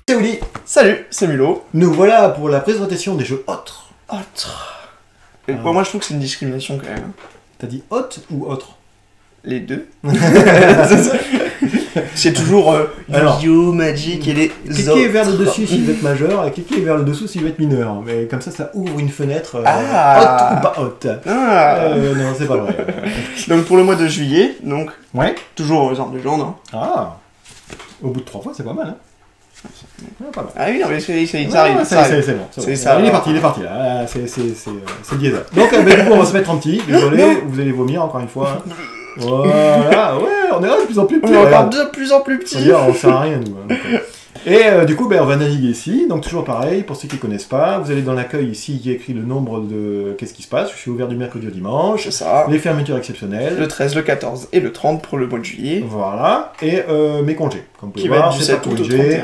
C'est Willy. Salut, c'est Mulot. Nous voilà pour la présentation des jeux autres. Autre. Et moi je trouve que c'est une discrimination quand même. T'as dit hôte ou autre? Les deux. C'est toujours Yu-Gi-Oh, Magic et les Cliquez autres. vers le dessus s'il veut être majeur et cliquez vers le dessous s'il veut être mineur. Mais comme ça ouvre une fenêtre Ah. haute ou pas haute. Non, c'est pas vrai. Donc pour le mois de juillet, donc Ouais. toujours aux armes de légende. Hein. Ah. Au bout de 3 fois, c'est pas mal. Hein. Ouais, pas mal. Ah oui, non mais ça arrive. C'est ça arrive. bon. C'est ça. Il est parti là. Ah, c'est diesel. Donc du coup on va se mettre en petit. Désolé, vous allez vomir encore une fois. Voilà, ouais, on est là de plus en plus petit. On est encore de plus en plus petit. C'est-à-dire, on sert à rien nous. Hein, et du coup, on va naviguer ici. Donc toujours pareil, pour ceux qui ne connaissent pas, vous allez dans l'accueil ici, il y a écrit le nombre de... Qu'est-ce qui se passe? Je suis ouvert du mercredi au dimanche. C'est ça. Les fermetures exceptionnelles. Le 13, le 14 et le 30 pour le mois de juillet. Voilà. Et mes congés. Comme vous pouvez Qui va voir, être du c'est 7 pas août au corrigé.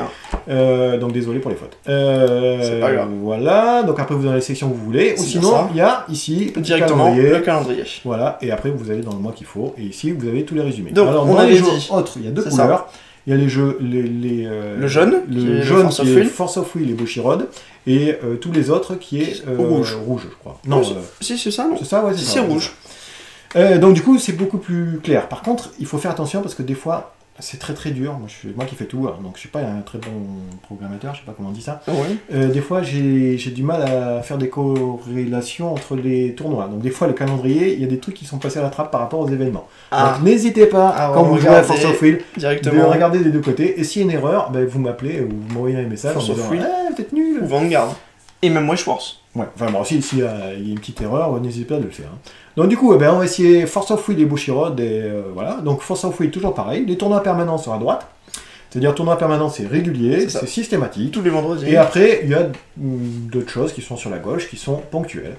31. Donc désolé pour les fautes. C'est pas grave. Voilà. Donc après, vous avez les sections que vous voulez. Ou C'est sinon, ça. il y a ici petit Directement calendrier. le calendrier. Voilà. Et après, vous allez dans le mois qu'il faut. Et ici, vous avez tous les résumés. Donc, alors, on dans les avait jeux dit. autres, il y a deux C'est couleurs. Il y a les jeux, le jaune, qui est le le jaune Force of qui est Will. Force of Will et Bushiroad, et tous les autres qui est rouge. rouge, je crois. Non, Si, c'est ça, non? c'est ça, ouais, Si, ça. c'est rouge. Donc du coup, c'est beaucoup plus clair. Par contre, il faut faire attention parce que des fois, c'est très dur. Moi qui fais tout, hein, donc je suis pas un très bon programmateur, je sais pas comment on dit ça. Oui. Des fois, j'ai du mal à faire des corrélations entre les tournois. Donc des fois, le calendrier, il y a des trucs qui sont passés à la trappe par rapport aux événements. Ah. Donc n'hésitez pas, Ah, quand vous jouez à Force of Will, de directement. regarder des deux côtés. Et s'il y a une erreur, vous m'appelez ou vous m'envoyez un message Force en of disant Will. « Ah, peut-être nul !» Ou Vanguard. Et même Wishforce. Ouais, enfin bon, s'il y a une petite erreur, n'hésitez pas à le faire. Hein. Donc du coup, on va essayer Force of Will et Bushiroad, et voilà. Donc Force of Will, toujours pareil. Les tournois permanents sont à droite. C'est-à-dire tournoi permanent, c'est régulier, c'est systématique. Tous les vendredis. Et après, il y a d'autres choses qui sont sur la gauche, qui sont ponctuelles.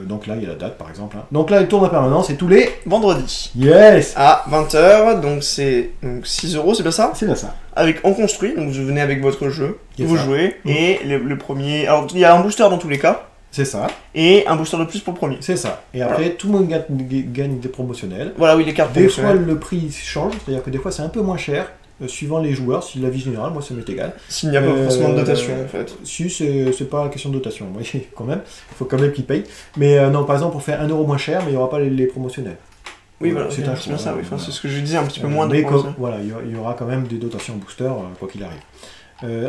Donc là, il y a la date, par exemple. Hein. Donc là, le tournoi permanent, c'est tous les... Vendredi. Yes. À 20h, donc c'est 6 €, c'est bien ça? C'est bien ça. Avec On Construit, donc vous venez avec votre jeu, Yes, vous ça. jouez, et le premier... Alors, il y a un booster dans tous les cas, C'est ça. et un booster de plus pour le premier. C'est ça. Et après, tout le monde gagne des promotionnels. Voilà, oui, les cartes Des fois, promotionnelles. le prix change, c'est-à-dire que des fois, c'est un peu moins cher, suivant les joueurs. Si la vie générale, moi, ça m'est égal. S'il n'y a pas forcément de dotation, en fait. Si, c'est pas la question de dotation, vous voyez, quand même. Il faut quand même qu'ils payent. Mais non, par exemple, pour faire 1 € moins cher, mais il n'y aura pas les promotionnels. Oui, voilà, c'est c'est un bien choix, ça, oui. Enfin, voilà. c'est ce que je disais, un petit peu moins de Mais promotion. voilà, il y aura quand même des dotations booster, quoi qu'il arrive.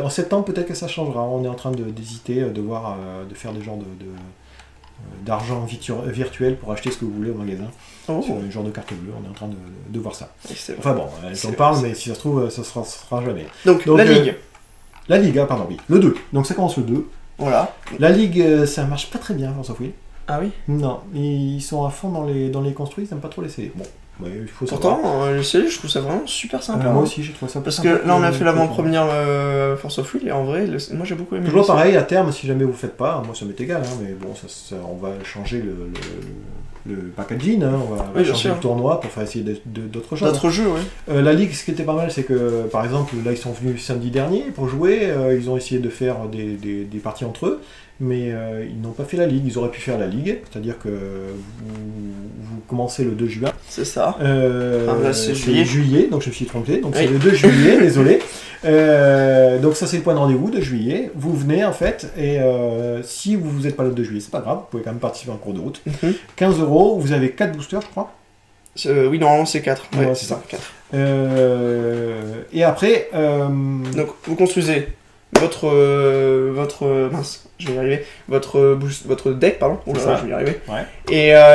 En septembre, peut-être que ça changera. On est en train d'hésiter, de voir, de faire des genres d'argent virtuel pour acheter ce que vous voulez au magasin. Oh. Sur un genre de carte bleue, on est en train de voir ça. C'est vrai. Enfin bon, j'en parle, mais si ça se trouve, ça sera jamais. Donc, Donc, la Ligue. La Ligue, ah, pardon, oui. Le 2. Donc ça commence le 2. Voilà. La Ligue, ça marche pas très bien, Force of Will. Ah oui. Non, ils sont à fond dans les construits, ils n'aiment pas trop laisser. Bon, ouais, il faut Pourtant, savoir. le CL, je trouve ça vraiment super sympa. Moi hein. aussi, j'ai trouvé ça Parce sympa que là, on a fait que- l'avant-première Force of Will, et en vrai, moi j'ai beaucoup aimé. Toujours le pareil, à terme, si jamais vous faites pas, moi ça m'est égal, hein, mais bon, on va changer le packaging, hein, on va Oui, bien changer sûr. le tournoi pour faire essayer d'autres choses. D'autres jeux, oui. La Ligue, ce qui était pas mal, c'est que, par exemple, là, ils sont venus samedi dernier pour jouer, ils ont essayé de faire des parties entre eux, mais ils n'ont pas fait la Ligue. Ils auraient pu faire la Ligue, c'est-à-dire que vous commencez le 2 juin. C'est ça. Là, c'est juillet, donc je me suis trompé, donc c'est Oui. le 2 juillet, désolé. Donc ça, c'est le point de rendez-vous de juillet. Vous venez, en fait, et si vous n'êtes pas là le 2 juillet, c'est pas grave, vous pouvez quand même participer en cours de route. 15 €, vous avez 4 boosters, je crois. Oui, normalement c'est 4. Ouais, Ouais, c'est c'est ça, 4. Et après, Donc, vous construisez mince, je vais y arriver, votre deck, pardon, C'est oula, ça. je vais y arriver, Ouais.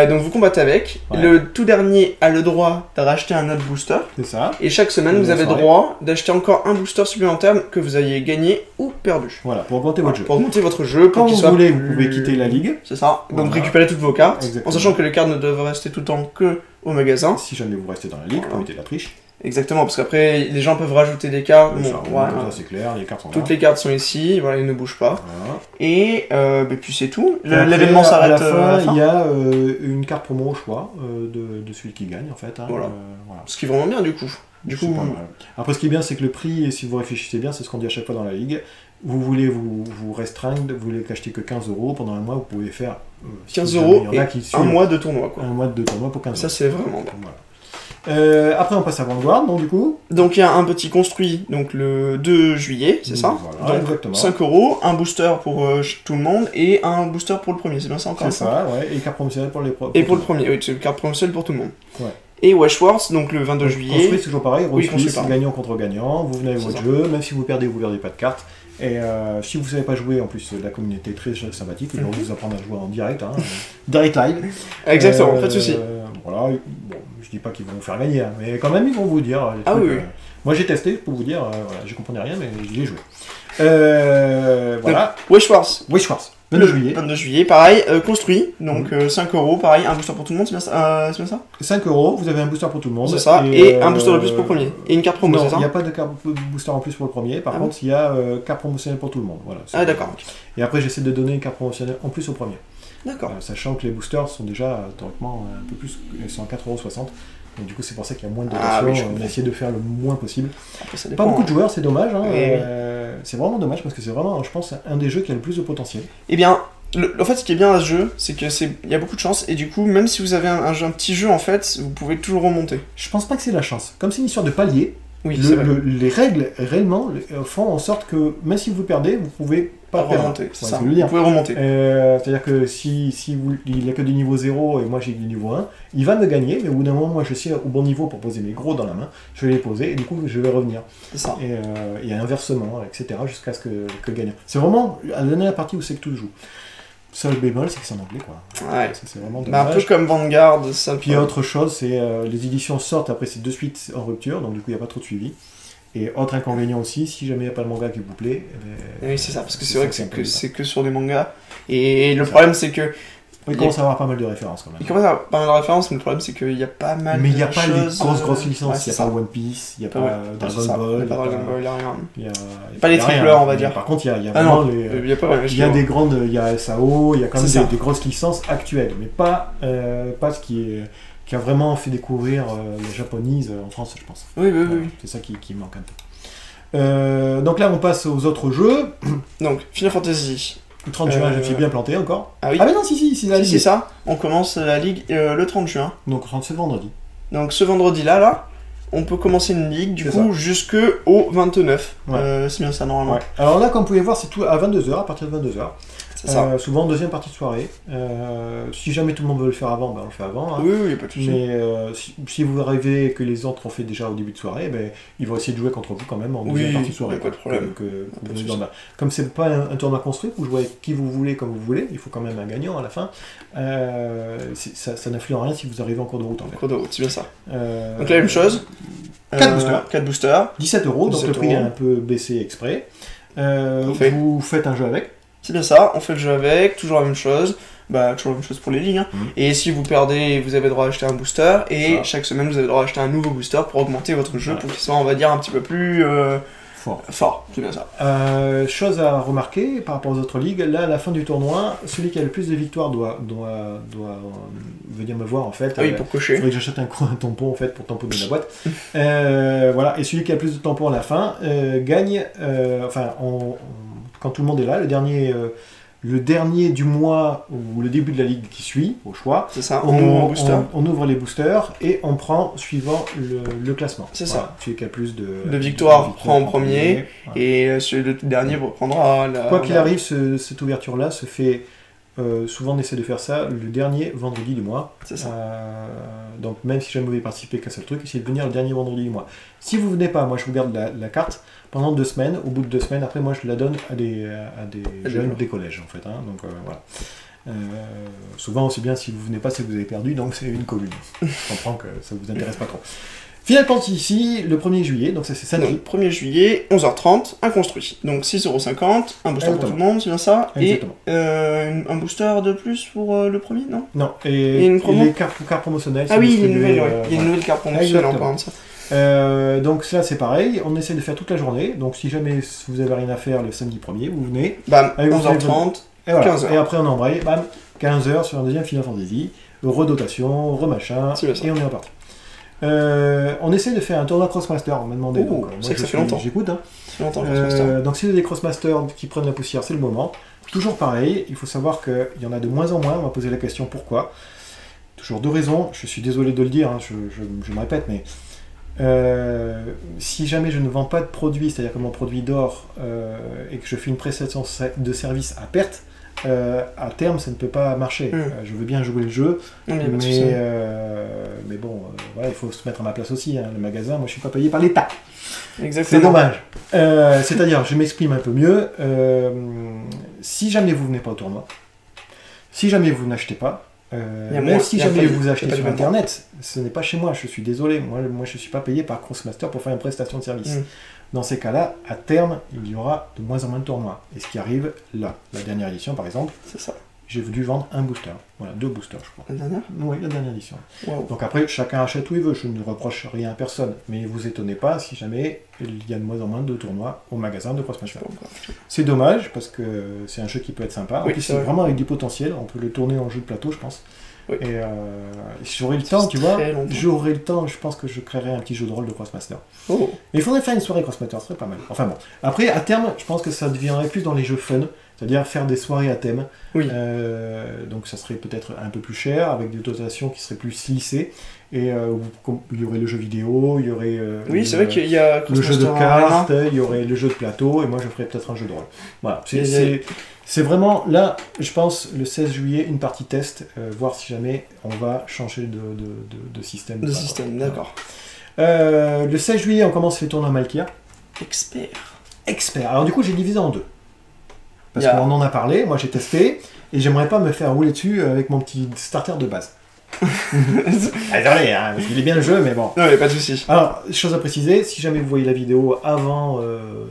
et donc vous combattez avec, Ouais. le tout dernier a le droit de racheter un autre booster, c'est ça. et chaque semaine Une vous avez soirée. droit d'acheter encore un booster supplémentaire que vous ayez gagné ou perdu. Voilà, pour augmenter votre jeu. Pour augmenter votre jeu, pour Quand qu'il vous soit voulez, plus- vous pouvez quitter la ligue. C'est ça, donc Voilà. récupérer toutes vos cartes, Exactement. en sachant que les cartes ne doivent rester tout le temps que au magasin. Si jamais vous restez dans la ligue, Voilà. pour éviter de la triche. Exactement, parce qu'après les gens peuvent rajouter des cartes, bon, Ça, voilà. ça, c'est clair, les cartes sont Toutes là. les cartes sont ici, voilà, ils ne bougent pas. Voilà. Et puis c'est tout. Et après, L'événement à s'arrête la à fin. la fin. Il y a une carte promo au choix de celui qui gagne en fait. Hein. Voilà. Voilà. Ce qui est vraiment bien du coup. Du C'est coup, pas mal. Après, ce qui est bien, c'est que le prix, et si vous réfléchissez bien, c'est ce qu'on dit à chaque fois dans la ligue. Vous voulez vous restreindre, vous voulez acheter que 15 € pendant un mois, vous pouvez faire 15 si jamais € il y en a et qui un suivent mois de tournoi quoi. un mois de tournoi pour 15 €. Ça c'est vraiment bien. Voilà. Après, on passe à Vanguard, donc du coup. Donc il y a un petit construit, donc le 2 juillet, c'est ça? Voilà, donc exactement. 5 €, un booster pour tout le monde et un booster pour le premier, c'est bien ça encore? C'est ça, ouais, et carte promotionnelle pour les pros. Et pour le premier, oui, c'est une carte promotionnelle pour tout le monde. Ouais. Et Washworth, donc le 22 juillet. Construit, c'est toujours pareil, Oui, construit, construit, c'est gagnant contre gagnant, vous venez avec votre jeu, même si vous perdez pas de cartes. Et si vous ne savez pas jouer, en plus, la communauté est très sympathique, ils vont vous apprendre à jouer en direct, hein, direct live. Exactement, pas de soucis. Voilà, bon, je dis pas qu'ils vont vous faire gagner, hein, mais quand même, ils vont vous dire. Ah trucs, oui. Moi, j'ai testé pour vous dire, voilà, je comprenais rien, mais j'y ai joué. Voilà. Washworth. Washworth. 22 juillet. 22 juillet, pareil, construit, donc 5 €, pareil, un booster pour tout le monde, c'est bien ça? 5 €, vous avez un booster pour tout le monde. C'est ça, et un booster de plus pour le premier. Et une carte promo, c'est ça? Non, il n'y a pas de carte booster en plus pour le premier, par contre, il y a carte promotionnelle pour tout le monde. Voilà, ah d'accord. Et après, j'essaie de donner une carte promotionnelle en plus au premier. D'accord. Sachant que les boosters sont déjà, théoriquement, un peu plus, ils sont à 4,60 €. Donc du coup, c'est pour ça qu'il y a moins de dotations, on a essayé de faire le moins possible. Après, ça dépend, pas beaucoup de joueurs, c'est dommage. Hein, oui. C'est vraiment dommage parce que c'est vraiment, je pense, un des jeux qui a le plus de potentiel. Eh bien, en fait, ce qui est bien à ce jeu, c'est que il y a beaucoup de chance, et du coup, même si vous avez un petit jeu, en fait, vous pouvez toujours remonter. Je pense pas que c'est la chance. Comme c'est une histoire de palier, oui, les règles, réellement, font en sorte que, même si vous perdez, vous pouvez pas remonter. C'est ça. Vous pouvez remonter. C'est-à-dire que si il n'y a que du niveau 0 et moi j'ai du niveau 1, il va me gagner, mais au bout d'un moment, moi je suis au bon niveau pour poser mes gros dans la main, je vais les poser et du coup je vais revenir. C'est ça. Et inversement, etc. jusqu'à ce que gagne. C'est vraiment la dernière partie où c'est que tout joue. Seul bémol, c'est que c'est en anglais, quoi. Ouais. Ça, c'est vraiment un peu comme Vanguard, ça. Puis autre chose, c'est les éditions sortent après c'est de suite en rupture, donc du coup il n'y a pas trop de suivi. Et autre inconvénient aussi, si jamais il n'y a pas de manga qui vous plaît. Oui, c'est ça, parce que c'est vrai que c'est que sur des mangas. Et le problème, c'est que. Il commence à avoir pas mal de références quand même. Il commence à avoir pas mal de références, mais le problème, c'est qu'il y a pas mal de choses. Mais il n'y a pas les grosses licences. Il n'y a pas One Piece, il n'y a pas Dragon Ball. Il n'y a pas Dragon Ball, il n'y a rien. Il n'y a pas les tripleurs, on va dire. Par contre, il y a vraiment les. Il y a des grandes. Il y a SAO, il y a quand même des grosses licences actuelles, mais pas ce qui a vraiment fait découvrir la japonise en France, je pense. Oui. C'est ça qui manque un peu. Donc là, on passe aux autres jeux. Donc, Final Fantasy. Le 30 juin, je me suis bien planté encore. Ah oui. Ah mais non, si, c'est ça. On commence la ligue le 30 juin. Donc c'est vendredi. Donc ce vendredi-là, on peut commencer une ligue, du coup, jusqu'au 29. Ouais. C'est bien ça, normalement. Ouais. Alors là, comme vous pouvez voir, c'est tout à 22h, à partir de 22h. C'est ça. Souvent, deuxième partie de soirée. Si jamais tout le monde veut le faire avant, on le fait avant. Hein. Oui, il n'y a pas de souci. Mais si vous arrivez et que les autres ont fait déjà au début de soirée, ils vont essayer de jouer contre vous quand même en deuxième partie de soirée. Pas de problème. Comme c'est pas un tournoi construit, vous jouez avec qui vous voulez, comme vous voulez, il faut quand même un gagnant à la fin. Ça n'influe en rien si vous arrivez en cours de route. En fait. Cours de route, c'est bien ça. Donc la même chose. 4 boosters. 17 €, donc le prix est un peu baissé exprès. Vous faites un jeu avec. C'est bien ça, on fait le jeu avec, toujours la même chose. Toujours la même chose pour les ligues. Hein. Et si vous perdez, vous avez le droit d'acheter un booster. Et chaque semaine, vous avez le droit d'acheter un nouveau booster pour augmenter votre jeu, pour qu'il soit, on va dire, un petit peu plus fort. C'est bien ça. Chose à remarquer par rapport aux autres ligues, là, à la fin du tournoi, celui qui a le plus de victoires doit venir me voir en fait. Ah oui, pour cocher. Il faudrait que j'achète un tampon en fait pour tamponner la boîte. Voilà. Et celui qui a le plus de tampons à la fin gagne. Quand tout le monde est là, le dernier du mois ou le début de la ligue qui suit, au choix, c'est ça, on ouvre les boosters et on prend suivant le classement. C'est ça. Celui qui a plus de victoires prend en premier, et celui le dernier reprendra la... Quoi qu'il arrive, cette ouverture-là se fait... souvent on essaie de faire ça le dernier vendredi du mois. C'est ça. Donc même si jamais vous voulez participer qu'un seul truc, essayez de venir le dernier vendredi du mois. Si vous venez pas, moi je vous garde la carte pendant 2 semaines. Au bout de 2 semaines, après moi je la donne à des jeunes des collèges en fait. Hein. Donc voilà. Souvent aussi bien si vous venez pas, c'est que vous avez perdu, donc c'est une commune. Je comprends que ça vous intéresse pas trop. Final Fantasy, le 1er juillet, donc ça c'est samedi. 1er juillet, 11h30, un construit. Donc 6,50 €, un booster pour tout le monde, c'est bien ça. Exactement. Et un booster de plus pour le premier, non? Non, et les cartes promotionnelles. Ah oui, il y a une nouvelle carte promotionnelle en parlant de ça. Donc là c'est pareil, on essaie de faire toute la journée. Donc si jamais vous avez rien à faire le samedi 1er, vous venez. Bam, 11h30, et voilà. 15h. Et après on embraye, bam, 15h sur un deuxième Final Fantasy, redotation, remachin, et on est reparti. On essaie de faire un tournoi Crossmaster, on m'a demandé. Oh, c'est que ça fait longtemps. J'écoute. Hein. Ça fait longtemps, Crossmaster. Donc si vous avez des Crossmasters qui prennent la poussière, c'est le moment. Toujours pareil, il faut savoir qu'il y en a de moins en moins, on m'a posé la question pourquoi. toujours 2 raisons. Je suis désolé de le dire, hein, je me répète, mais si jamais je ne vends pas de produit, c'est-à-dire que mon produit dort et que je fais une prestation de service à perte, à terme, ça ne peut pas marcher. Je veux bien jouer le jeu, mais bon, voilà, il faut se mettre à ma place aussi. Hein. Le magasin, moi, je suis pas payé par l'État. Exactement. C'est dommage. C'est-à-dire, je m'exprime un peu mieux. Si jamais vous venez pas au tournoi, si jamais vous n'achetez pas, même si jamais vous achetez sur Internet, ce n'est pas chez moi. Je suis désolé. Moi, je suis pas payé par Crossmaster pour faire une prestation de service. Dans ces cas-là, à terme, il y aura de moins en moins de tournois. Et ce qui arrive là, la dernière édition par exemple, c'est ça. J'ai dû vendre un booster. Voilà, 2 boosters, je crois. La dernière ? Oui, la dernière édition. Wow. Donc après, chacun achète où il veut. Je ne reproche rien à personne. Mais vous étonnez pas si jamais il y a de moins en moins de tournois au magasin de Crossmaster. C'est dommage parce que c'est un jeu qui peut être sympa. Oui, en plus, c'est vraiment avec du potentiel. On peut le tourner en jeu de plateau, je pense. Oui. Et j'aurai le temps, tu vois. J'aurai le temps, je pense que je créerai un petit jeu de rôle de Crossmaster. Oh. Et il faudrait faire une soirée Crossmaster, ce serait pas mal. Enfin bon. Après, à terme, je pense que ça deviendrait plus dans les jeux fun. C'est-à-dire faire des soirées à thème. Oui. Donc ça serait peut-être un peu plus cher, avec des dotations qui seraient plus lissées. Et il y aurait le jeu vidéo, il y aurait oui, c'est vrai qu'il y a le jeu de cartes, il y aurait le jeu de plateau, et moi je ferais peut-être un jeu de rôle. Voilà, c'est vraiment, là, je pense, le 16 juillet, une partie test, voir si jamais on va changer de système. De système, d'accord. Le 16 juillet, on commence les tournois Malkia. Expert. Alors du coup, j'ai divisé en 2. Parce qu'on en a parlé, moi j'ai testé, et j'aimerais pas me faire rouler dessus avec mon petit starter de base. Désolé, hein, parce qu'il est bien le jeu, mais bon. Non, il n'y a pas de souci. Alors, chose à préciser, si jamais vous voyez la vidéo avant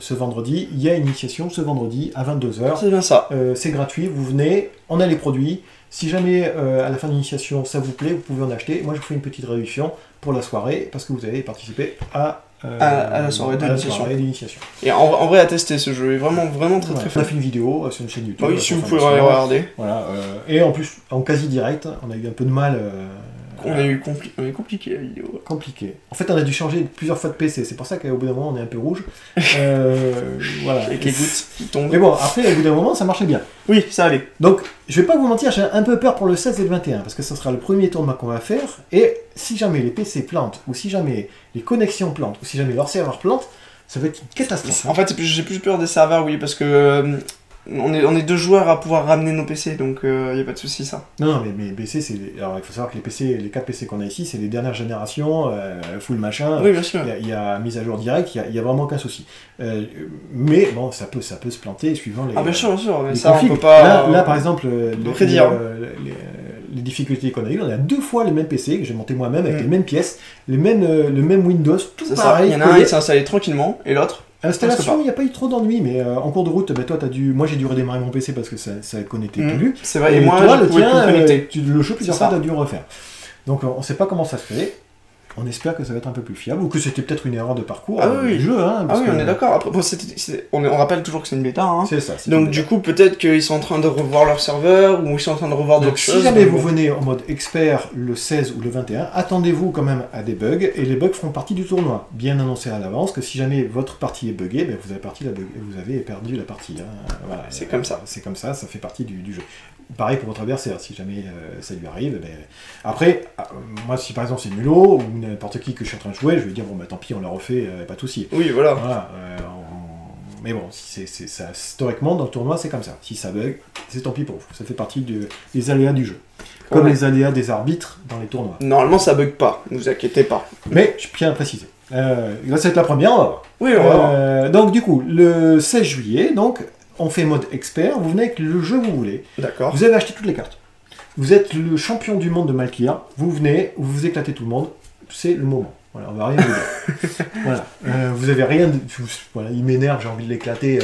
ce vendredi, il y a une initiation ce vendredi à 22h. C'est bien ça. C'est gratuit, vous venez, on a les produits. Si jamais à la fin de l'initiation ça vous plaît, vous pouvez en acheter. Moi je vous fais une petite réduction pour la soirée parce que vous avez participé à la soirée d'initiation. Et en vrai, à tester ce jeu est vraiment très très fun. On a fait une vidéo sur une chaîne YouTube. Oui, si vous pouvez regarder. Voilà, et en plus, en quasi direct, on a eu un peu de mal. On est compliqué la vidéo. Compliqué. En fait, on a dû changer plusieurs fois de PC. C'est pour ça qu'au bout d'un moment, on est un peu rouge. Voilà. Avec les gouttes qui tombent. Mais bon, après, au bout d'un moment, ça marchait bien. Oui, ça allait. Donc, je vais pas vous mentir, j'ai un peu peur pour le 16 et le 21, parce que ça sera le premier tournoi qu'on va faire. Et si jamais les PC plantent, ou si jamais les connexions plantent, ou si jamais leur serveur plante, ça va être une catastrophe. En fait, j'ai plus peur des serveurs, oui, parce que on est 2 joueurs à pouvoir ramener nos PC, donc il n'y a pas de souci ça. Non, mais PC, c'est... Alors, il faut savoir que les 4 PC qu'on a ici, c'est les dernières générations, full machin. Oui, bien sûr. Il y a mise à jour directe, il y a vraiment aucun souci. Mais bon, ça peut se planter suivant les... Ah, bien sûr, mais ça, on peut pas... Là, par exemple, les difficultés qu'on a eues, on a 2 fois les mêmes PC que j'ai monté moi-même, avec les mêmes pièces, le même Windows, tout pareil. Il y en a un qui s'est installé tranquillement, et l'autre... Installation, il n'y a pas eu trop d'ennuis, mais en cours de route, toi, moi j'ai dû redémarrer mon PC parce que ça ne connectait plus. C'est vrai, et moi, toi, le tien, le jeu plusieurs fois, tu as dû le refaire. Donc on ne sait pas comment ça se fait. On espère que ça va être un peu plus fiable, ou que c'était peut-être une erreur de parcours du jeu. Hein, oui, on est d'accord. Après, on rappelle toujours que c'est une bêta. Hein. C'est ça. Donc du coup, peut-être qu'ils sont en train de revoir leur serveur, ou ils sont en train de revoir d'autres choses. Si jamais vous venez en mode expert le 16 ou le 21, attendez-vous quand même à des bugs, et les bugs feront partie du tournoi. Bien annoncé à l'avance que si jamais votre partie est buggée, ben vous avez perdu la partie. Hein. Voilà, c'est comme ça. C'est comme ça, ça fait partie du jeu. Pareil pour votre adversaire, si jamais ça lui arrive. Ben... Après, moi si par exemple c'est Mulot, ou n'importe qui que je suis en train de jouer, je vais dire bon bah tant pis on l'a refait, pas de souci. Oui voilà. Mais bon, si c'est ça, historiquement dans le tournoi c'est comme ça. Si ça bug, c'est tant pis pour vous. Ça fait partie des aléas du jeu. Comme les aléas des arbitres dans les tournois. Normalement ça bug pas, ne vous inquiétez pas. Mais je tiens à préciser. Ça va être la première, on va voir. Oui, on va voir. Donc du coup, le 16 juillet, donc on fait mode expert, vous venez avec le jeu que vous voulez. D'accord. Vous avez acheté toutes les cartes. Vous êtes le champion du monde de Malkia, vous venez, vous éclatez tout le monde, c'est le moment. Voilà, on va rien vous dire. Voilà. Vous avez rien... Voilà, il m'énerve, j'ai envie de l'éclater,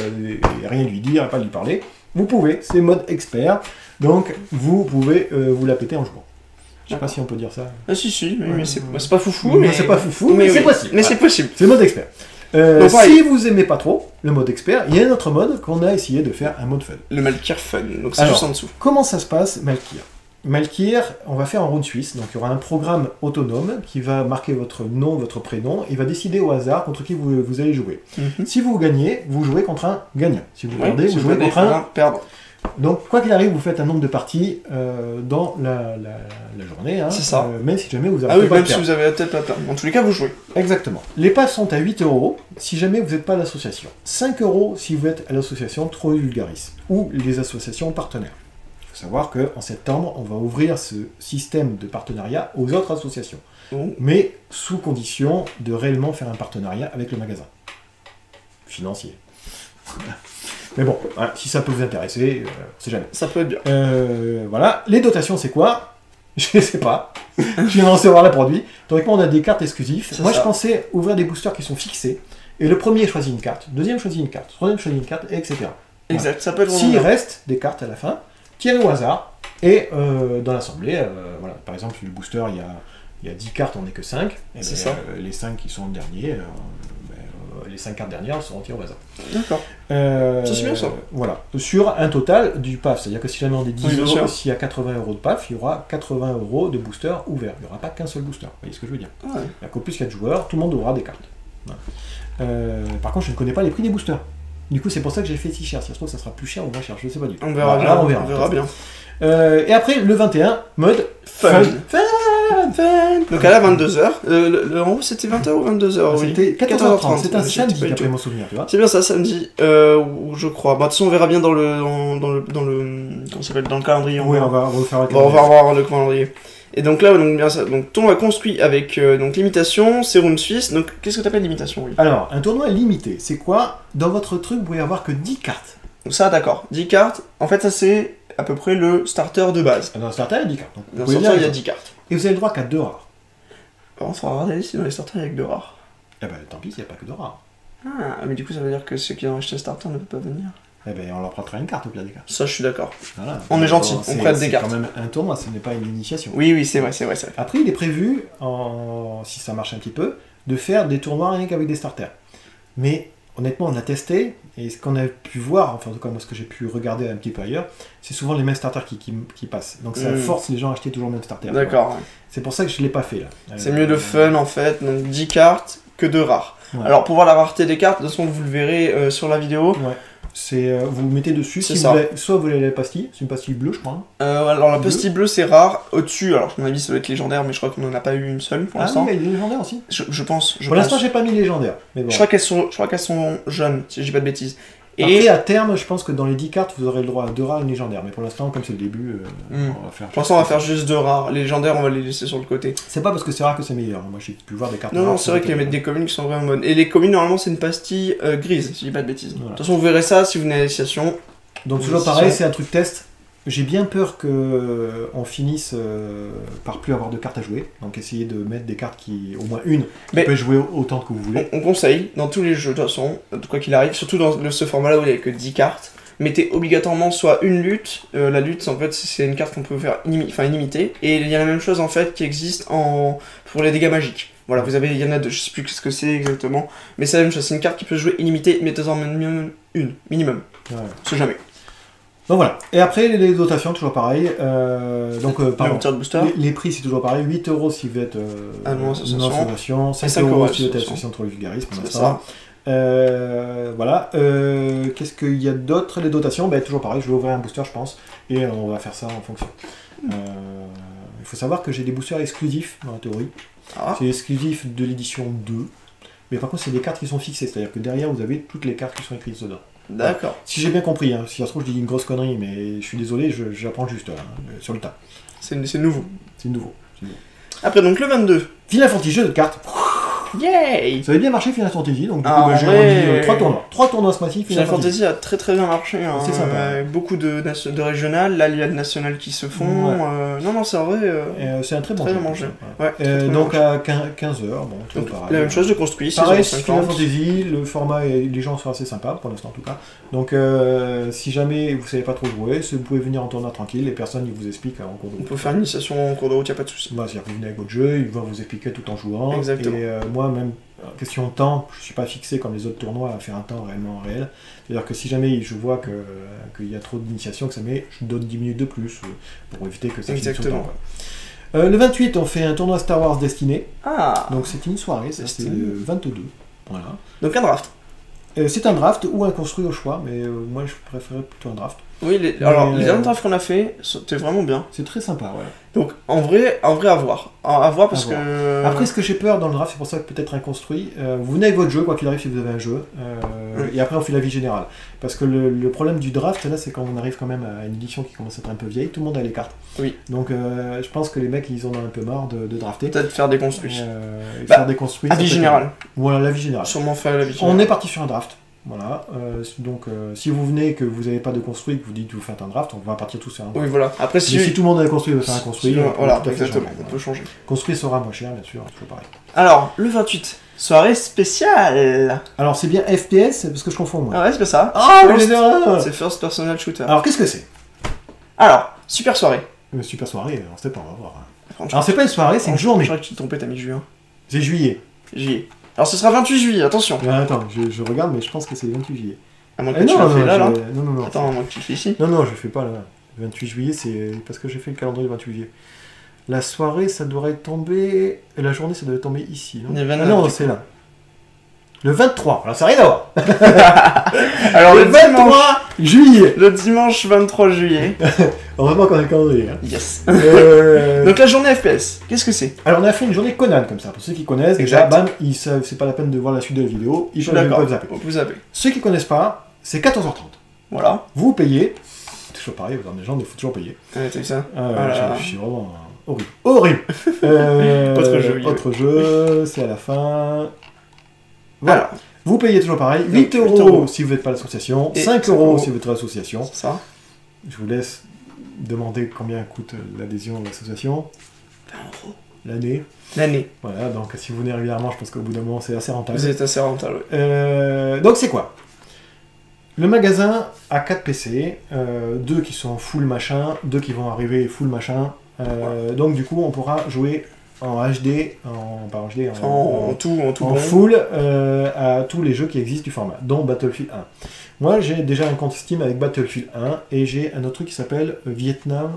rien lui dire, pas lui parler. Vous pouvez, c'est mode expert, donc vous pouvez vous la péter en jouant. Je sais pas si on peut dire ça. Ah si, mais c'est pas foufou. Mais c'est pas foufou, mais c'est possible. Mais c'est possible. C'est mode expert. Si vous aimez pas trop le mode expert, il y a un autre mode qu'on a essayé de faire un mode fun. Le Malkir Fun, donc c'est juste en dessous. Comment ça se passe, Malkir ? Malkir, on va faire en round suisse, donc il y aura un programme autonome qui va marquer votre nom, votre prénom, et va décider au hasard contre qui vous allez jouer. Si vous gagnez, vous jouez contre un gagnant. Si vous perdez, vous jouez contre un perdant. Donc, quoi qu'il arrive, vous faites un nombre de parties dans la journée. Hein, c'est ça. Même si jamais vous avez Ah oui, même si vous avez la tête pas plein. En tous les cas, vous jouez. Exactement. Les passes sont à 8 € si jamais vous n'êtes pas à l'association. 5 € si vous êtes à l'association Troll Vulgaris ou les associations partenaires. Il faut savoir qu'en septembre, on va ouvrir ce système de partenariat aux autres associations. Mais sous condition de réellement faire un partenariat avec le magasin. Financier. Mais bon, voilà, si ça peut vous intéresser, on sait jamais. Ça peut être bien. Voilà. Les dotations, c'est quoi? Je ne sais pas. Je viens de recevoir le produit. Théoriquement, on a des cartes exclusives. Moi, je pensais ouvrir des boosters qui sont fixés. Et le premier choisit une carte, le deuxième choisit une carte, le troisième choisit une carte, etc. Exact, voilà. Ça peut être S'il reste des cartes à la fin, tirez au hasard. Et dans l'assemblée, voilà. Par exemple, le booster, il y a 10 cartes, on n'est que 5. C'est ça. Les 5 qui sont le dernier, les 5 cartes dernières seront tirées au hasard. D'accord. C'est bien ça. Voilà. Sur un total du PAF, c'est-à-dire que si jamais on est 10 €, s'il y a 80 € de PAF, il y aura 80 € de booster ouvert. Il n'y aura pas qu'un seul booster. Vous voyez ce que je veux dire? Ouais. Au plus qu'il y a de joueurs, tout le monde aura des cartes. Voilà. Par contre, je ne connais pas les prix des boosters. Du coup, c'est pour ça que j'ai fait si cher. Si ça se trouve, ça sera plus cher ou moins cher. Je ne sais pas du tout. On verra bien. On verra bien. Et après, le 21, mode fun. Donc à la 22h, en haut c'était 20h ou 22h? C'était 14h30, c'est un samedi d'après mon souvenir, tu vois. C'est bien ça, samedi, je crois. Bah, de toute façon, on verra bien dans le comment ça s'appelle, dans le calendrier. Oui, on va refaire le calendrier. On va voir le calendrier. Et donc là, donc bien ça. Donc tournoi construit avec donc l'imitation, c'est room suisse. Donc qu'est-ce que tu appelles l'imitation? Oui. Alors, un tournoi limité, c'est quoi? Dans votre truc, vous pouvez avoir que 10 cartes. Donc ça, d'accord. 10 cartes. En fait, ça c'est à peu près le starter de base. Dans le starter, il y a 10 cartes. Donc, dans le starter, il y a 10 cartes. Et vous avez le droit qu'à 2 rares. Alors, on sera regarder si dans les starters, il n'y a que 2 rares. Eh ben, tant pis, il n'y a pas que 2 rares. Ah, mais du coup, ça veut dire que ceux qui ont acheté un starter ne peuvent pas venir. Eh ben, on leur prêtera une carte au pire des cas. Ça, je suis d'accord. Voilà. On est gentil, on prête des cartes. C'est quand même un tournoi, ce n'est pas une initiation. Oui, c'est vrai. Après, il est prévu, si ça marche un petit peu, de faire des tournois rien qu'avec des starters. Mais honnêtement, on a testé, et ce qu'on a pu voir, enfin en tout cas moi ce que j'ai pu regarder un petit peu ailleurs, c'est souvent les mêmes starters qui passent. Donc ça force les gens à acheter toujours le même starter. D'accord. Ouais. C'est pour ça que je ne l'ai pas fait là. C'est mieux de fun en fait, donc 10 cartes que 2 rares. Ouais. Alors pour voir la rareté des cartes, de toute façon vous le verrez sur la vidéo. Ouais. C'est vous le mettez dessus, si vous voulez, soit vous voulez la pastille, c'est une pastille bleue je crois. Alors la pastille bleue c'est rare, au-dessus, alors à mon avis ça doit être légendaire, mais je crois qu'on n'en a pas eu une seule pour l'instant. Ah oui, il y a des légendaires aussi. Je pense. Pour l'instant j'ai pas mis légendaire. Mais bon. Je crois qu'elles sont jeunes, si je dis pas de bêtises. Après, à terme, je pense que dans les 10 cartes, vous aurez le droit à 2 rares et une légendaire. Mais pour l'instant, comme c'est le début, on va faire... Pour l'instant, on va faire juste 2 rares. Les légendaires, on va les laisser sur le côté. C'est pas parce que c'est rare que c'est meilleur. Moi, j'ai pu voir des cartes Non, c'est vrai qu'il y a des communes qui sont vraiment bonnes. Et les communes, normalement, c'est une pastille grise, si je dis pas de bêtises. Voilà. De toute façon, vous verrez ça si vous venez à l'initiation. Donc, toujours pareil, c'est un truc test. J'ai bien peur qu'on finisse par plus avoir de cartes à jouer. Donc essayez de mettre des cartes au moins une, qui peut jouer autant que vous voulez. On conseille, dans tous les jeux de toute façon, quoi qu'il arrive, surtout dans ce format-là où il n'y a que 10 cartes, mettez obligatoirement soit une lutte. La lutte, en fait, c'est une carte qu'on peut faire illimitée. Et il y a la même chose, en fait, qui existe pour les dégâts magiques. Voilà, il y en a deux, je sais plus ce que c'est exactement. Mais c'est la même chose, c'est une carte qui peut jouer illimitée, mettez-en minimum une, minimum. Ouais. C'est jamais. Donc voilà, et après les dotations, toujours pareil. Pardon, les prix c'est toujours pareil, 8 € si vous êtes une association, 5 € si vous êtes association Troll Vulgaris pour l'instant. Voilà, qu'est-ce qu'il y a d'autre? Les dotations, toujours pareil, je vais ouvrir un booster je pense, et on va faire ça en fonction. Il faut savoir que j'ai des boosters exclusifs dans la théorie. C'est exclusif de l'édition 2, mais par contre c'est des cartes qui sont fixées, c'est-à-dire que derrière vous avez toutes les cartes qui sont écrites dedans. D'accord. Si j'ai bien compris, hein. Si ça se trouve je dis une grosse connerie, mais je suis désolé, j'apprends juste sur le tas. C'est nouveau. C'est nouveau. Après donc le 22. Final Fantasy, jeu de cartes. Yay! Ça avait bien marché Final Fantasy, donc du coup j'ai remis 3 tournois. 3 tournois ce mois-ci. Final Fantasy a très bien marché. Hein. C'est sympa. Beaucoup de régionales, là il y a de nationales qui se font. Ouais. Non, c'est vrai. C'est un très bon jeu. Ouais, donc à 15h, bon, toujours pareil. La même chose de construit, pareil, Final Fantasy, le format et les gens sont assez sympas pour l'instant en tout cas. Donc si jamais vous savez pas trop jouer, vous pouvez venir en tournoi tranquille, les personnes ils vous expliquent en cours de route. On peut faire une initiation en cours de route, il n'y a pas de souci. C'est-à-dire que vous venez avec votre jeu, ils vont vous expliquer tout en jouant. Exactement. Et moi même, question de temps, je suis pas fixé comme les autres tournois à faire un temps réellement réel. C'est-à-dire que si jamais je vois qu'il y a trop d'initiation, je donne 10 minutes de plus pour éviter que ça finisse tout le temps. Le 28, on fait un tournoi Star Wars Destiné. Donc c'est une soirée, ça c'est le 22. Voilà. Donc un draft. C'est un draft ou un construit au choix, mais moi je préférais plutôt un draft. Oui, alors les derniers drafts qu'on a fait, c'était vraiment bien. C'est très sympa, ouais. Donc en vrai à voir. À voir parce que... Après, ce que j'ai peur dans le draft, c'est pour ça que peut-être un construit, vous venez avec votre jeu, quoi qu'il arrive si vous avez un jeu, et après on fait la vie générale. Parce que le problème du draft, là, c'est quand on arrive quand même à une édition qui commence à être un peu vieille, tout le monde a les cartes. Oui. Donc je pense que les mecs, ils en ont un peu marre de drafter. Peut-être faire des construits. Faire des construits. La vie générale. Voilà, la vie générale. Sûrement faire la vie générale. On est parti sur un draft. Voilà, donc si vous venez et que vous n'avez pas de construit, que vous dites que vous faites un draft, on va partir tous sur un draft. Oui, voilà. Après, si tout le monde a un construit, on va faire un construit. Voilà, exactement, on peut changer. Construit sera moins cher, bien sûr, toujours pareil. Alors, le 28, soirée spéciale. Alors, c'est bien FPS, parce que je confonds moi. Ah ouais, c'est pas ça. C'est First Personal Shooter. Alors, qu'est-ce que c'est? Alors, super soirée. Super soirée, on sait pas, on va voir. Alors, c'est pas une soirée, c'est une journée. Je crois que tu t'es trompé, t'as mis juin. C'est juillet. Juillet. Alors ce sera 28 juillet, attention. Attends, je regarde, mais je pense que c'est le 28 juillet. À moins que tu l'as fait là. Non. Attends, à moins que tu le fais ici. Non, je le fais pas là. Le 28 juillet, c'est parce que j'ai fait le calendrier le 28 juillet. La soirée, ça devrait tomber... La journée, ça devrait tomber ici, non? Non, c'est là. Le 23, alors ça n'a rien à voir. Alors le 23 juillet. Le dimanche 23 juillet. Heureusement qu'on a le calendrier. Hein. Yes. Donc la journée FPS, qu'est-ce que c'est? Alors on a fait une journée Conan comme ça. Pour ceux qui connaissent, déjà, bam, c'est pas la peine de voir la suite de la vidéo. Ils peuvent zapper. On peut zapper. Ceux qui connaissent pas, c'est 14h30. Voilà. Vous payez. Toujours pareil, vous avez des gens, il faut toujours payer. Ouais, t'as vu ça? Je suis vraiment horrible. Autre jeu, c'est à la fin. Voilà. Alors, vous payez toujours pareil. 8 € si vous n'êtes pas l'association, 5 € si vous êtes l'association. C'est ça. Je vous laisse demander combien coûte l'adhésion à l'association. 20 €. L'année. Voilà, donc si vous venez régulièrement, je pense qu'au bout d'un moment, c'est assez rentable. Vous êtes assez rentable, oui. Donc c'est quoi? Le magasin a 4 PC, 2 qui sont full machin, 2 qui vont arriver full machin. Donc du coup, on pourra jouer en HD, en full à tous les jeux qui existent du format, dont Battlefield 1. Moi, j'ai déjà un compte Steam avec Battlefield 1 et j'ai un autre truc qui s'appelle Vietnam.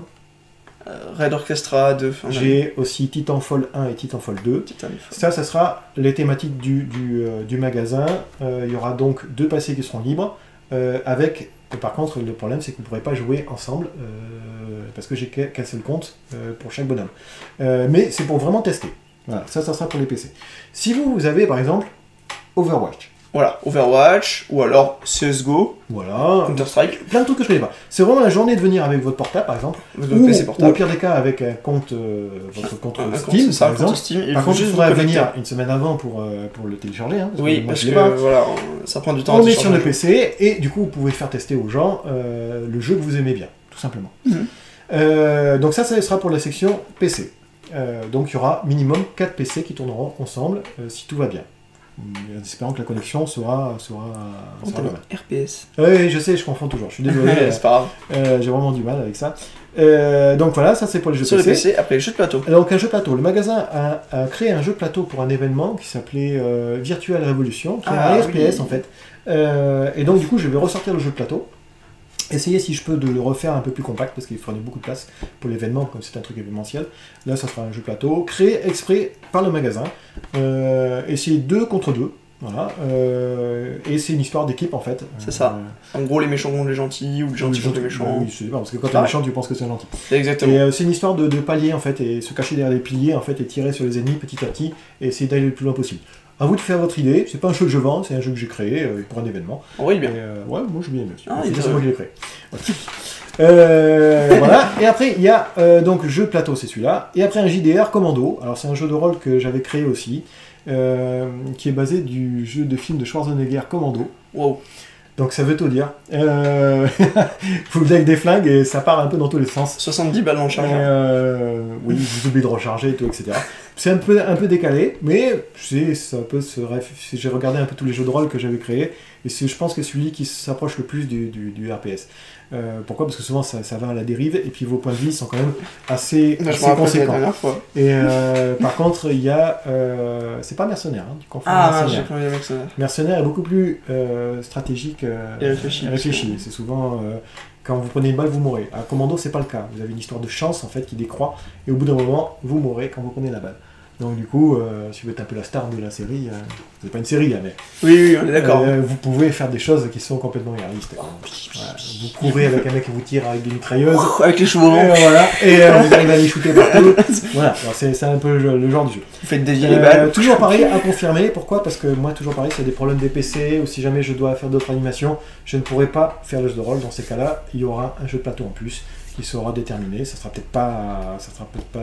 Red Orchestra 2. J'ai aussi Titanfall 1 et Titanfall 2. Ça sera les thématiques du magasin. Il y aura donc 2 passés qui seront libres. Par contre, le problème, c'est que vous ne pourrez pas jouer ensemble parce que j'ai qu'un seul compte pour chaque bonhomme. Mais c'est pour vraiment tester. Voilà, ça sera pour les PC. Si vous avez, par exemple, Overwatch. Voilà, Overwatch, ou alors CSGO, voilà, Counter-Strike. Plein de trucs que je connais pas. C'est vraiment la journée de venir avec votre portable, par exemple, PC portable. Ou au pire des cas, avec un compte, votre compte Steam, par exemple. Par contre, il faudra venir une semaine avant pour le télécharger. Hein, parce que voilà, ça prend du temps. On est sur le PC, et du coup, vous pouvez faire tester aux gens le jeu que vous aimez bien, tout simplement. Donc ça sera pour la section PC. Donc il y aura minimum 4 PC qui tourneront ensemble, si tout va bien. En espérant que la connexion sera pas mal. RPS. Oui, je sais, je confonds toujours. Je suis désolé. C'est pas grave. J'ai vraiment du mal avec ça. Donc voilà, ça c'est pour les jeux sur PC. Le PC. Après les jeux de plateau. Donc un jeu plateau. Le magasin a créé un jeu plateau pour un événement qui s'appelait Virtual Revolution, qui est un RPS en fait. Et donc du coup, je vais ressortir le jeu de plateau. Essayer si je peux de le refaire un peu plus compact parce qu'il prenait beaucoup de place pour l'événement comme c'est un truc événementiel. Là ça sera un jeu plateau créé exprès par le magasin et c'est 2 contre 2. Voilà. Et c'est une histoire d'équipe en fait. C'est ça. En gros les méchants contre les gentils ou les gentils contre les méchants. Oui, c'est pas parce que quand t'es méchant tu penses que c'est un gentil. Exactement. Et c'est une histoire de paliers en fait et se cacher derrière les piliers en fait et tirer sur les ennemis petit à petit et essayer d'aller le plus loin possible. À vous de faire votre idée, c'est pas un jeu que je vends, c'est un jeu que j'ai créé pour un événement. Oui, bien. Ouais, moi je bien aimé. C'est moi qui l'ai créé. Voilà, et après il y a donc jeu plateau, c'est celui-là, et après un JDR Commando, alors c'est un jeu de rôle que j'avais créé aussi, qui est basé du jeu de film de Schwarzenegger Commando. Wow. Donc ça veut tout dire. Vous venez avec des flingues et ça part un peu dans tous les sens. 70 balles en charge. Oui, vous oubliez de recharger et tout, etc. C'est un peu décalé, mais j'ai regardé un peu tous les jeux de rôle que j'avais créés, et c'est je pense que celui qui s'approche le plus du RPS. Pourquoi? Parce que souvent ça va à la dérive, et puis vos points de vie sont quand même assez conséquents. Et par contre, il y a... c'est pas mercenaire, hein, tu confonds mercenaire. J'ai pas mercenaire. Mercenaire est beaucoup plus stratégique et réfléchi. C'est souvent... quand vous prenez une balle, vous mourrez. À Commando, c'est pas le cas. Vous avez une histoire de chance en fait qui décroît, et au bout d'un moment, vous mourrez quand vous prenez la balle. Donc du coup, si vous êtes un peu la star de la série, c'est pas une série, hein, mais Oui, on est d'accord. vous pouvez faire des choses qui sont complètement réalistes. Voilà. Vous courez avec un mec qui vous tire avec des mitrailleuses. Avec les chevaux longs. Voilà, et vous arrivez à les shooter partout. Voilà, c'est un peu le genre du jeu. Vous faites dévier les balles. Toujours pareil, à confirmer. Pourquoi? Parce que moi, toujours pareil, s'il y a des problèmes des PC ou si jamais je dois faire d'autres animations, je ne pourrai pas faire le jeu de rôle. Dans ces cas-là, il y aura un jeu de plateau en plus qui sera déterminé. Ça sera peut-être pas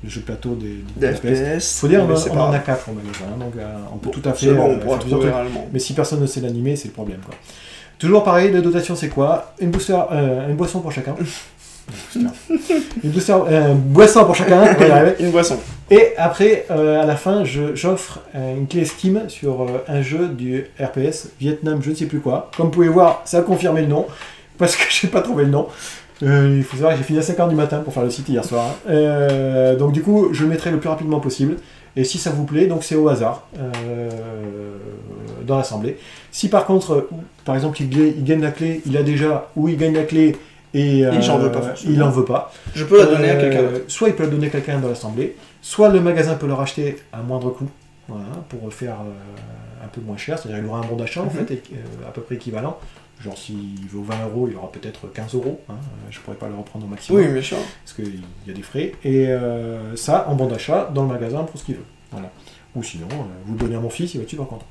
le jeu de plateau des FPS. Faut dire, on en a 4 en magasin, donc on peut tout à fait. Bon, on pourra trouver réellement. Mais si personne ne sait l'animer, c'est le problème, quoi. Toujours pareil, la dotation c'est quoi? Une boisson pour chacun. Une boisson pour chacun, on va y arriver. Une boisson. Et après, à la fin, j'offre une clé Steam sur un jeu du RPS Vietnam, je ne sais plus quoi. Comme vous pouvez voir, ça a confirmé le nom, parce que je n'ai pas trouvé le nom. Il faut savoir que j'ai fini à 5h du matin pour faire le site hier soir. Donc du coup, je le mettrai le plus rapidement possible. Et si ça vous plaît, donc c'est au hasard dans l'assemblée. Si par contre, par exemple, il gagne la clé, il a déjà, ou il gagne la clé et j'en veux pas forcément. Il en veut pas. Je peux la donner à quelqu'un d'autre. Soit il peut la donner à quelqu'un dans l'assemblée, soit le magasin peut le racheter à moindre coût, voilà, pour faire un peu moins cher. C'est-à-dire qu'il aura un bon d'achat en fait, à peu près équivalent. Genre s'il vaut 20 €, il aura peut-être 15 €. Hein. Je pourrais pas le reprendre au maximum. Oui, bien sûr. Parce qu'il y a des frais. Et ça, en bon d'achat, dans le magasin pour ce qu'il veut. Voilà. Ou sinon, vous le donnez à mon fils, il va être super content.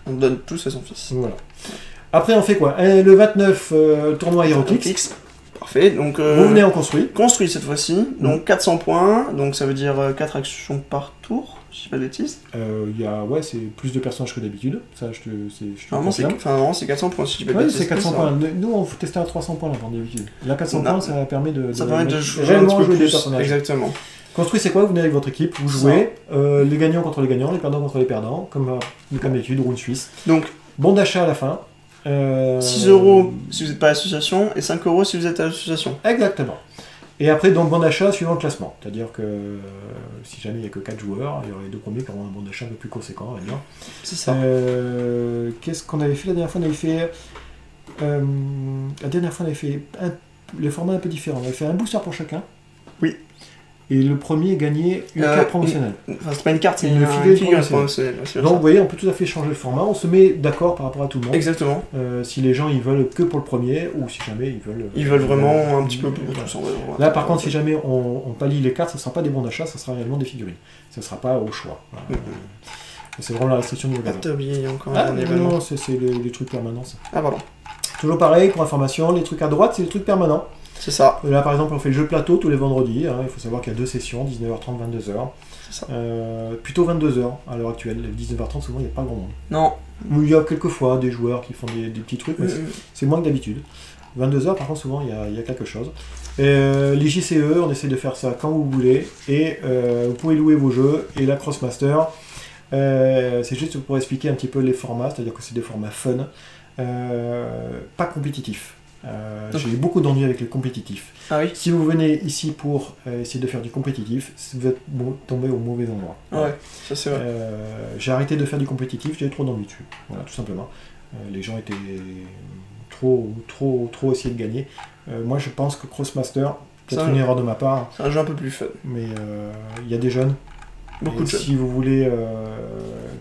On donne tous à son fils. Voilà. Après, on fait quoi? Le 29, tournoi HeroClix. Parfait. Donc, vous venez en construit. Construit cette fois-ci. Donc 400 points. Donc ça veut dire 4 actions par tour. Si je dis pas de bêtises. C'est plus de personnages que d'habitude. Ça, je te Normalement, c'est 400 points si je dis pas de bêtises. C'est 400 points. Nous, on testait à 300 points là, pour d'habitude. Là, 400 points, ça permet de réellement jouer des personnages. Exactement. Construit, c'est quoi? Vous venez avec votre équipe, vous jouez, les gagnants contre les gagnants, les perdants contre les perdants, comme d'habitude, round suisse. Donc, bon d'achat à la fin. 6 € si vous n'êtes pas à l'association et 5 € si vous êtes à l'association. Exactement. Et après, donc, bon d'achat suivant le classement. C'est-à-dire que si jamais il n'y a que 4 joueurs, il y aura les 2 premiers qui auront un bon d'achat un peu plus conséquent, on va dire. C'est ça. Qu'est-ce qu'on avait fait la dernière fois? La dernière fois, on avait fait le format un peu différent. On avait fait un booster pour chacun. Oui. Et le premier gagnait une carte promotionnelle. Enfin, c'est pas une carte, c'est une figure promotionnelle. Donc vous voyez, on peut tout à fait changer le format, on se met d'accord par rapport à tout le monde. Exactement. Si les gens ils veulent que pour le premier, ou si jamais ils veulent vraiment un petit peu pour tous. Là par contre, si jamais on pallie les cartes, ça ne sera pas des bons d'achat, ça sera réellement des figurines. Ça ne sera pas au choix. Voilà. C'est vraiment la restriction du magasin. T'as oublié encore un événement. Non, c'est les trucs permanents. Ça. Ah pardon. Toujours pareil, pour information, les trucs à droite, c'est les trucs permanents. C'est ça. Là, par exemple, on fait le jeu plateau tous les vendredis. Hein. Il faut savoir qu'il y a 2 sessions, 19h30, 22h. C'est ça. Plutôt 22h à l'heure actuelle. 19h30, souvent, il n'y a pas grand monde. Non. Il y a quelquefois des joueurs qui font des petits trucs, mais c'est moins que d'habitude. 22h, par contre, souvent, il y a quelque chose. Les JCE, on essaie de faire ça quand vous voulez. Et vous pouvez louer vos jeux. Et la Crossmaster, c'est juste pour expliquer un petit peu les formats. C'est-à-dire que c'est des formats fun, pas compétitifs. J'ai eu beaucoup d'ennuis avec les compétitifs. Ah oui. Si vous venez ici pour essayer de faire du compétitif, vous êtes tombé au mauvais endroit. Ouais, ça c'est vrai. J'ai arrêté de faire du compétitif, j'ai eu trop d'ennuis dessus. Voilà, tout simplement. Les gens étaient trop essayés de gagner. Moi je pense que Crossmaster, peut-être une erreur de ma part. C'est un jeu un peu plus fun. Mais il y a des jeunes. Beaucoup de jeunes. Si vous voulez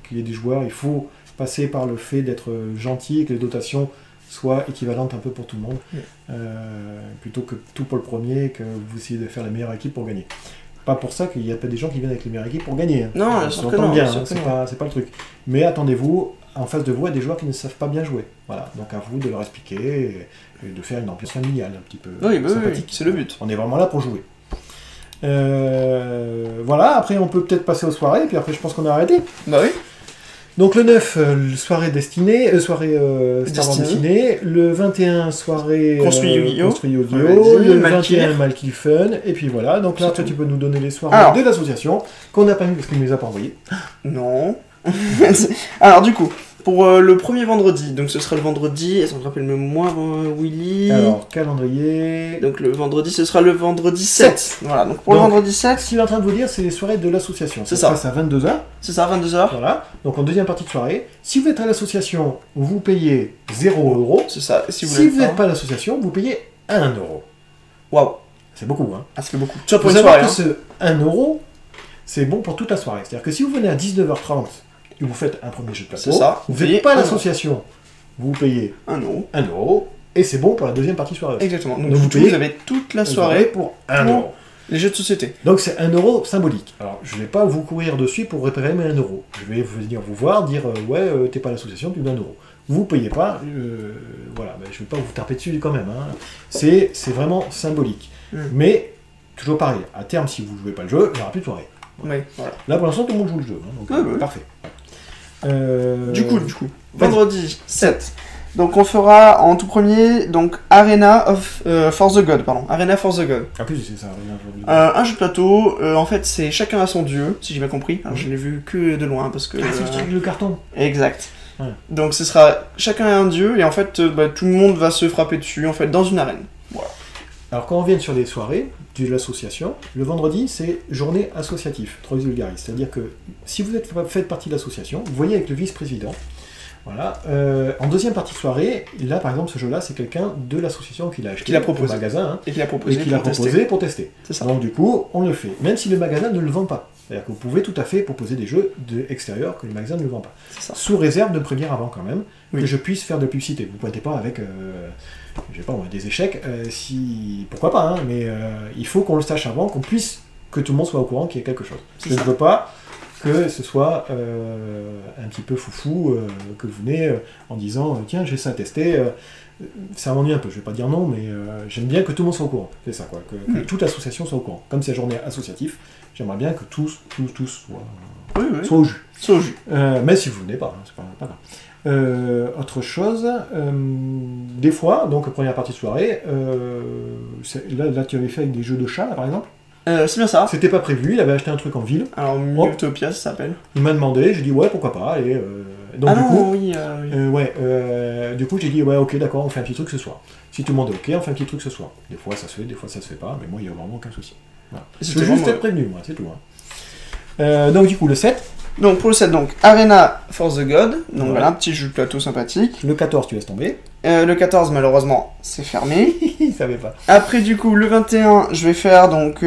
qu'il y ait des joueurs, il faut passer par le fait d'être gentil et que les dotations soit équivalente un peu pour tout le monde, plutôt que tout pour le premier, que vous essayez de faire la meilleure équipe pour gagner. Pas pour ça qu'il n'y a pas des gens qui viennent avec les meilleures équipes pour gagner. Non, ça s'entend bien, c'est pas le truc. Mais attendez-vous, en face de vous, à des joueurs qui ne savent pas bien jouer. Voilà, donc à vous de leur expliquer et de faire une ambiance familiale un petit peu sympathique. C'est le but. On est vraiment là pour jouer. Voilà, après on peut peut-être passer aux soirées, puis après je pense qu'on a arrêté. Bah oui. Donc le 9, soirée destinée, soirée Star Wars destinée, le 21, soirée Construit Yu-Gi-Oh, le 21, Malky Fun, et puis voilà, donc là toi tu peux nous donner les soirées de l'association, qu'on n'a pas mis parce qu'il ne les a pas envoyées. Non. Alors du coup, pour le premier vendredi, donc ce sera le vendredi, est-ce qu'on te rappelle même moi, Willy? Alors, calendrier... Donc le vendredi, ce sera le vendredi 7. Voilà, donc pour le vendredi 7... Ce qu'il est en train de vous dire, c'est les soirées de l'association. C'est ça. Ça passe à 22h. C'est ça, 22h. Voilà, donc en deuxième partie de soirée. Si vous êtes à l'association, vous payez 0€. C'est ça. Si vous n'êtes pas à l'association, vous payez 1€. Waouh. C'est beaucoup, hein. Ah, ça fait beaucoup. Tu vois, pour une soirée, que ce 1€, c'est bon pour toute la soirée. C'est-à-dire que si vous venez à 19h30 et vous faites un premier jeu de plateau, C'est ça. vous n'êtes pas à l'association, vous payez 1 euro. 1 euro, et c'est bon pour la deuxième partie soirée. Exactement. Donc, Donc vous avez toute la soirée pour 1 euro. Les jeux de société. Donc c'est 1 euro symbolique. Alors je vais pas vous courir dessus pour récupérer mes 1 euro. Je vais venir vous voir, dire t'es pas à l'association, tu me donnes 1 euro. Vous payez pas, voilà, je vais pas vous taper dessus quand même. Hein. C'est vraiment symbolique. Mais toujours pareil, à terme, si vous jouez pas le jeu, il n'y aura plus de soirée. Oui, voilà. Là pour l'instant tout le monde joue le jeu, hein, donc parfait. Du coup, vendredi 7. Donc on fera en tout premier donc Arena for the God, pardon. Arena for the God. En plus c'est ça, Arena. Un jeu de plateau, en fait c'est chacun a son dieu, si j'ai bien compris. Alors je l'ai vu que de loin parce que. Ah c'est le truc le carton. Exact. Ouais. Donc ce sera chacun a un dieu et en fait tout le monde va se frapper dessus en fait dans une arène. Voilà. Alors quand on vient sur les soirées de l'association, le vendredi c'est journée associative, Troix Vulgaris. C'est-à-dire que si vous faites partie de l'association, vous voyez avec le vice-président. Voilà. En deuxième partie de soirée, là par exemple ce jeu-là, c'est quelqu'un de l'association qui l'a acheté au magasin hein, et qui l'a proposé, pour tester. C'est ça. Donc du coup, on le fait, même si le magasin ne le vend pas. C'est-à-dire que vous pouvez tout à fait proposer des jeux extérieurs que le magasin ne le vend pas. Sous réserve de me prévenir avant quand même, que je puisse faire de la publicité. Vous ne pointez pas avec je sais pas, des échecs, pourquoi pas, hein, mais il faut qu'on le sache avant, que tout le monde soit au courant qu'il y a quelque chose. Je ne veux pas que ce soit un petit peu foufou, que vous venez en disant tiens j'ai ça à tester, ça m'ennuie un peu, je vais pas dire non, mais j'aime bien que tout le monde soit au courant, c'est ça quoi, que toute l'association soit au courant. Comme c'est la journée associative, j'aimerais bien que tous soient au jus. Mais si vous venez pas, hein, c'est pas grave. Autre chose, des fois, donc première partie de soirée, là tu avais fait avec des jeux de chat là, par exemple. C'est bien ça. C'était pas prévu, il avait acheté un truc en ville. Alors, Mythopia, ça s'appelle. Il m'a demandé, j'ai dit ouais, pourquoi pas. Et, donc, du coup, j'ai dit ouais, ok, d'accord, on fait un petit truc ce soir. Si tout le monde est ok, on fait un petit truc ce soir. Des fois ça se fait, des fois ça se fait pas, mais moi il y a vraiment aucun souci. Voilà. Je veux juste être prévenu, moi, c'est tout. Hein. Donc, du coup, le 7. Donc, pour le 7, donc Arena for the God. Donc, voilà, un petit jeu de plateau sympathique. Le 14, tu laisses tomber. Le 14, malheureusement, c'est fermé. Il savait pas. Après, du coup, le 21, je vais faire donc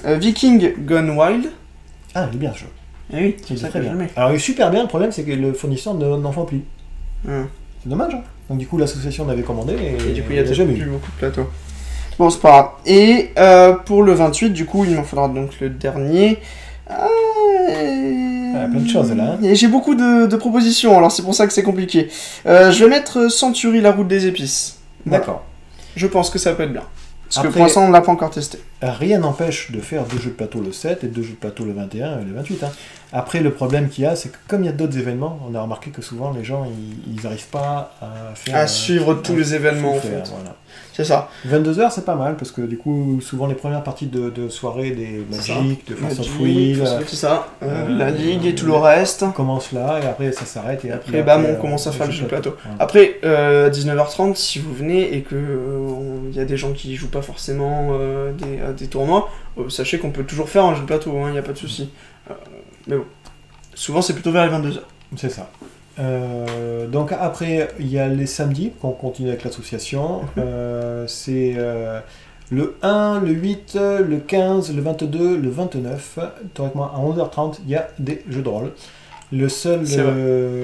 Viking Gone Wild. Ah, il est bien ce jeu. Eh oui, c'est très bien. Alors, il est super bien, le problème, c'est que le fournisseur n'en vend plus. C'est dommage, hein. Donc, du coup, l'association l'avait commandé et du coup, il y a jamais plus beaucoup de plateaux. Bon, c'est pas grave. Et pour le 28, du coup, il m'en faudra donc le dernier. Plein de choses là. Et j'ai beaucoup de propositions, alors c'est pour ça que c'est compliqué. Je vais mettre Century, la route des épices. D'accord. Je pense que ça peut être bien. Parce que pour l'instant, on ne l'a pas encore testé. Rien n'empêche de faire 2 jeux de plateau le 7 et 2 jeux de plateau le 21 et le 28. Hein. Après, le problème qu'il y a, c'est que comme il y a d'autres événements, on a remarqué que souvent les gens, ils n'arrive pas à faire... À suivre tous les événements, en fait. Voilà. C'est ça. 22h, c'est pas mal, parce que du coup, souvent les premières parties de soirée des Magic, de Force of Will... C'est ça. La Ligue et tout le reste. On commence là, et après ça s'arrête, et après on commence à faire le jeu de plateau. Ouais. Après, à 19h30, si vous venez et que il y a des gens qui jouent pas forcément à des tournois, sachez qu'on peut toujours faire un jeu de plateau, il n'y a pas de souci. Mais bon, souvent c'est plutôt vers les 22h. C'est ça. Donc après, il y a les samedis qu'on continue avec l'association. C'est le 1, le 8, le 15, le 22, le 29. Théoriquement, à 11h30, il y a des jeux de rôle. Le seul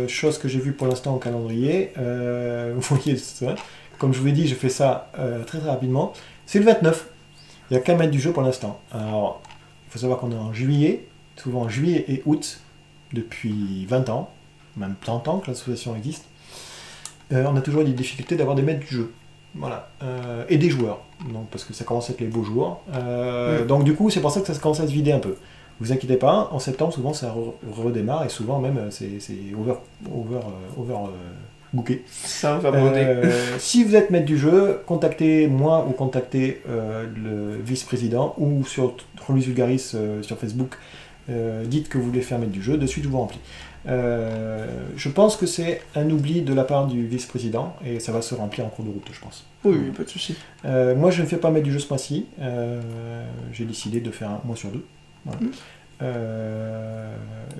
chose que j'ai vu pour l'instant au calendrier, vous voyez ça, comme je vous ai dit, je fais ça très rapidement, c'est le 29. Il n'y a qu'à mettre du jeu pour l'instant. Alors, il faut savoir qu'on est en juillet, souvent en juillet et août, depuis 20 ans. Même 30 ans que l'association existe, on a toujours des difficultés d'avoir des maîtres du jeu. Voilà. Et des joueurs. Donc, parce que ça commence à être les beaux jours. Donc du coup, c'est pour ça que ça commence à se vider un peu. Vous inquiétez pas, en septembre, souvent ça redémarre et souvent même c'est over booké. Ça va monter. Si vous êtes maître du jeu, contactez moi ou contactez le vice-président ou sur Trollus Vulgaris sur Facebook. Dites que vous voulez faire maître du jeu, de suite vous remplis. Je pense que c'est un oubli de la part du vice-président et ça va se remplir en cours de route, je pense. Oui, pas de souci. Moi, je ne fais pas maître du jeu ce mois-ci. J'ai décidé de faire un mois sur 2. Voilà.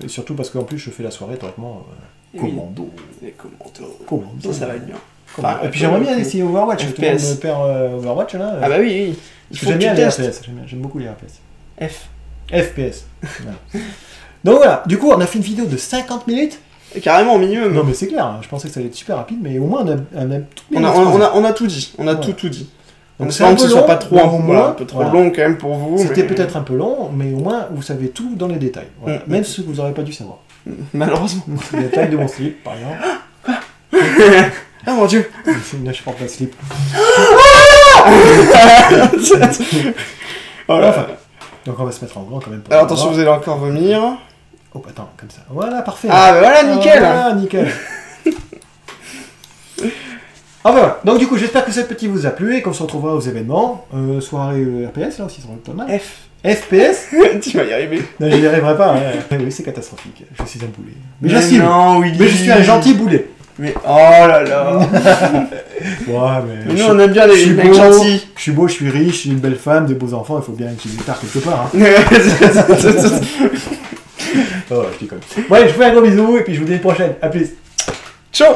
Et surtout parce qu'en plus, je fais la soirée directement commando. Les commandos. Ça va être bien. Et puis j'aimerais bien essayer Overwatch. Tout le monde me perd Overwatch là. Ah bah oui. J'aime bien les RTS. J'aime beaucoup les RTS. F. FPS. Voilà. Donc voilà, du coup on a fait une vidéo de 50 minutes. Carrément au minimum. Non mais c'est clair, je pensais que ça allait être super rapide, mais au moins on a tout On a tout dit, on a tout dit. Donc On c'est un espère que peu ce soit long, pas trop, mais au moins, un peu trop long quand même pour vous. C'était mais- peut-être un peu long, mais au moins vous savez tout dans les détails. Voilà. Mm. Même ce que vous n'aurez pas dû savoir. Malheureusement. Les détails de mon slip, par exemple. Ah mon dieu. Là, je porte pas de slip. Voilà. Enfin, donc on va se mettre en grand quand même. Pour Alors le attention, voir. vous allez encore vomir. Oh, attends, comme ça. Voilà, parfait. Ah bah voilà, nickel. Voilà, nickel. Enfin voilà, donc du coup j'espère que cette petite vous a plu et qu'on se retrouvera aux événements. Soirée RPS là aussi, ça va être pas mal. FPS. Tu vas y arriver. Non, je n'y arriverai pas. Oui, c'est catastrophique. Je suis un boulet. Mais Mais j'assume. non, Willy. Mais je suis un gentil boulet. Mais oh là là. Ouais, mais. Mais nous on aime bien les suis mecs beau, gentils. je suis beau, je suis riche, j'ai une belle femme, des beaux enfants, il faut bien que j'ai une guitare quelque part. Hein. Oh, je déconne. Ouais, je vous fais un gros bisou et puis je vous dis à une prochaine. A plus. Ciao.